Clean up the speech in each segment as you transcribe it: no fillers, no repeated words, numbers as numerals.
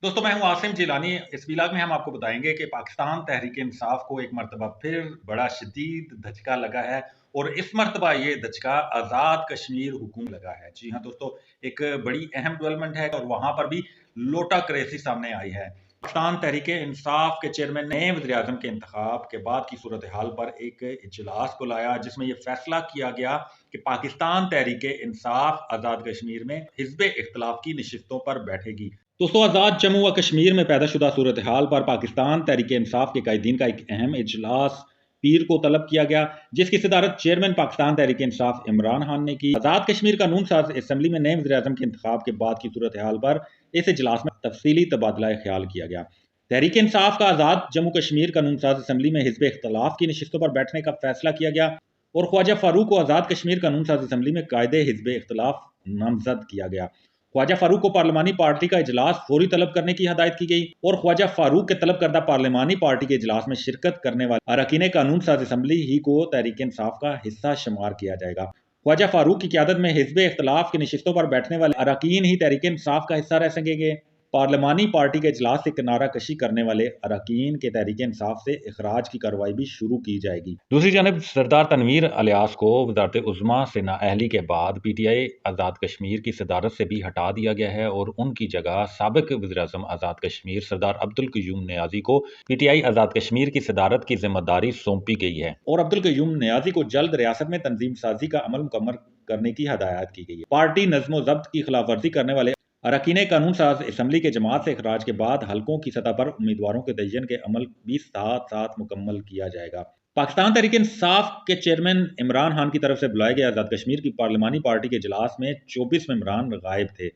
दोस्तों मैं हूं आसिम जिलानी। इस व्लॉग में हम आपको बताएंगे कि पाकिस्तान तहरीक इंसाफ को एक मरतबा फिर बड़ा शदीद धचका लगा है और इस मरतबा ये धचका आज़ाद कश्मीर हुकूम लगा है। जी हाँ दोस्तों, एक बड़ी अहम डेवलपमेंट है और वहां पर भी लोटा क्रेसी सामने आई है। पाकिस्तान तहरीक इंसाफ के चेयरमैन ने वज़ीर-ए-आज़म के इंतखाब के बाद की सूरत हाल पर एक इजलास बुलाया जिसमें यह फैसला किया गया कि पाकिस्तान तहरीक इंसाफ आज़ाद कश्मीर में हिज़्ब इख्तिलाफ की नशिस्तों पर बैठेगी। दोस्तों, आज़ाद जम्मू व कश्मीर में पैदा शुदा सूरत हाल पर पाकिस्तान तहरीक इंसाफ के कायदीन का एक अहम इजलास पीर को तलब किया गया, जिसकी सदारत चेयरमैन पाकिस्तान तहरीक इंसाफ इमरान खान ने की। आज़ाद कश्मीर कानून साज असम्बली में नए वज़ीर-ए-आज़म के इंतखाब के बाद की सूरत हाल पर इस इजलास में तफसीली तबादला ख्याल किया गया। तहरीक इंसाफ का आज़ाद जम्मू कश्मीर कानून साज असम्बली में हिज़्ब इख्तिलाफ की नशिस्तों पर बैठने का फैसला किया गया और ख्वाजा फारूक को आज़ाद कश्मीर कानून साज असम्बली में कायदे हिज़्ब इख्तिलाफ नामजद किया गया। ख्वाजा फारूक को पार्लिमानी पार्टी का इजलास फौरी तलब करने की हदायत की गई और ख्वाजा फारूक के तलब करदा पार्लिमानी पार्टी के इजलास में शिरकत करने वाले अरकान कानून साज असम्बली ही को तहरीक इंसाफ का हिस्सा शुमार किया जाएगा। ख्वाजा फारूक की क़यादत में हिज़्ब इख्तिलाफ की नशिस्तों पर बैठने वाले अरकान ही तहरीक इंसाफ का हिस्सा रह सकेंगे। पार्लिमानी पार्टी के इजलास से किनारा कशी करने वाले अरकान के तहरीक इंसाफ से इखराज की कार्रवाई भी शुरू की जाएगी। दूसरी जानब सरदार तनवीर अलियास को वज़ारत उज़्मा से नाअहली के बाद PTI आज़ाद कश्मीर की सदारत से भी हटा दिया गया है और उनकी जगह साबिक वज़ीर-ए-आज़म आज़ाद कश्मीर सरदार अब्दुल क़य्यूम नियाज़ी को PTI आज़ाद कश्मीर की सदारत की जिम्मेदारी सौंपी गई है और अब्दुल क़य्यूम नियाज़ी को जल्द रियासत में तंजीम साजी का अमल मुकम्मल करने की हदायत की गई है। पार्टी नज़्म ज़ब्त की खिलाफवर्जी करने वाले अरकान कानून साज असम्बली के जमात से इखराज के बाद हलकों की सतह पर उम्मीदवारों के तयन के अमल भी साथ साथ मुकम्मल किया जाएगा। पाकिस्तान तहरीक इंसाफ के चेयरमैन इमरान खान की तरफ से बुलाए गए आज़ाद कश्मीर की पार्लिमानी पार्टी के इजलास में 24 मेंबरान गायब थे।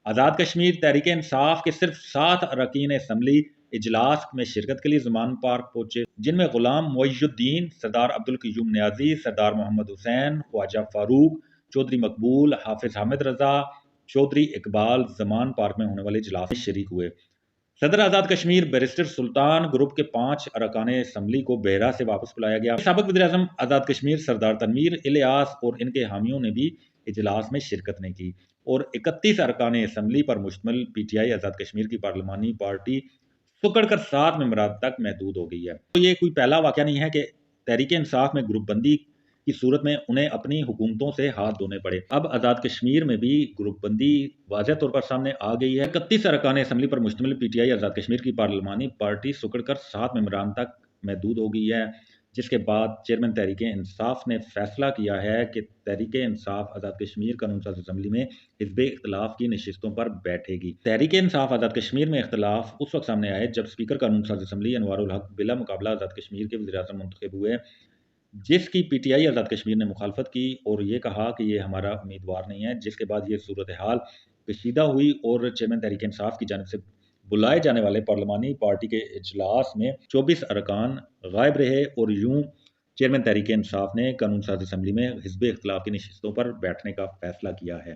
आज़ाद कश्मीर तहरीक इंसाफ के सिर्फ 7 अरकान असम्बली इजलास में शिरकत के लिए ज़मान पार्क पहुंचे, जिनमें गुलाम मुइजुद्दीन, सरदार अब्दुल क़य्यूम नियाज़ी, सरदार मोहम्मद हुसैन, ख्वाजा फारूक, चौधरी मकबूल, हाफिज हामिद रजा, चौधरी इकबाल ज़मान पार्क में होने वाले इजलास में शरीक हुए। सदर आज़ाद कश्मीर बैरिस्टर सुल्तान ग्रुप के 5 अरकान असम्बली को बेहरा से वापस बुलाया गया। साबिक वज़ीर-ए-आज़म आज़ाद कश्मीर सरदार तनवीर इलियास और इनके हामियों ने भी इजलास में शिरकत नहीं की और 31 अरकान असम्बली पर मुश्तमिल PTI आज़ाद कश्मीर की पार्लिमानी पार्टी सुकड़ कर 7 मेंबरान तक महदूद हो गई है। तो ये कोई पहला वाक़या नहीं है कि तहरीक इंसाफ में ग्रुप बंदी की सूरत में उन्हें अपनी हुकूमतों से हाथ धोने पड़े। अब आज़ाद कश्मीर में भी ग्रुप बंदी वाज़ेह तौर पर सामने आ गई है। 31 अरकान असम्बली पर मुश्तमिल PTI आज़ाद कश्मीर की पार्लिमानी पार्टी सुकड़ कर 7 मेंबरान तक महदूद हो गई है, जिसके बाद चेयरमैन तहरीक इंसाफ ने फैसला किया है कि तहरीक इंसाफ आज़ाद कश्मीर कानून साज असम्बली में हिज़्ब इख्तिलाफ की नशिस्तों पर बैठेगी। तहरीक इंसाफ आज़ाद कश्मीर में इख्तिलाफ उस वक्त सामने आए जब स्पीकर कानून साज असम्बली अनवारुल हक बिला मुकाबला आज़ाद कश्मीर के वज़ीर-ए-आज़म मुंतखब हुए, जिसकी PTI आज़ाद कश्मीर ने मुखालफत की और ये कहा कि ये हमारा उम्मीदवार नहीं है, जिसके बाद ये सूरत हाल कशीदा हुई और चेयरमैन तहरीक इंसाफ की जानिब से बुलाए जाने वाले पार्लिमानी पार्टी के इजलास में 24 अरकान गायब रहे और यूं चेयरमैन तहरीक इंसाफ ने कानून साज असम्बली में हिज़्ब इख्तिलाफ की नशिस्तों पर बैठने का फैसला किया है।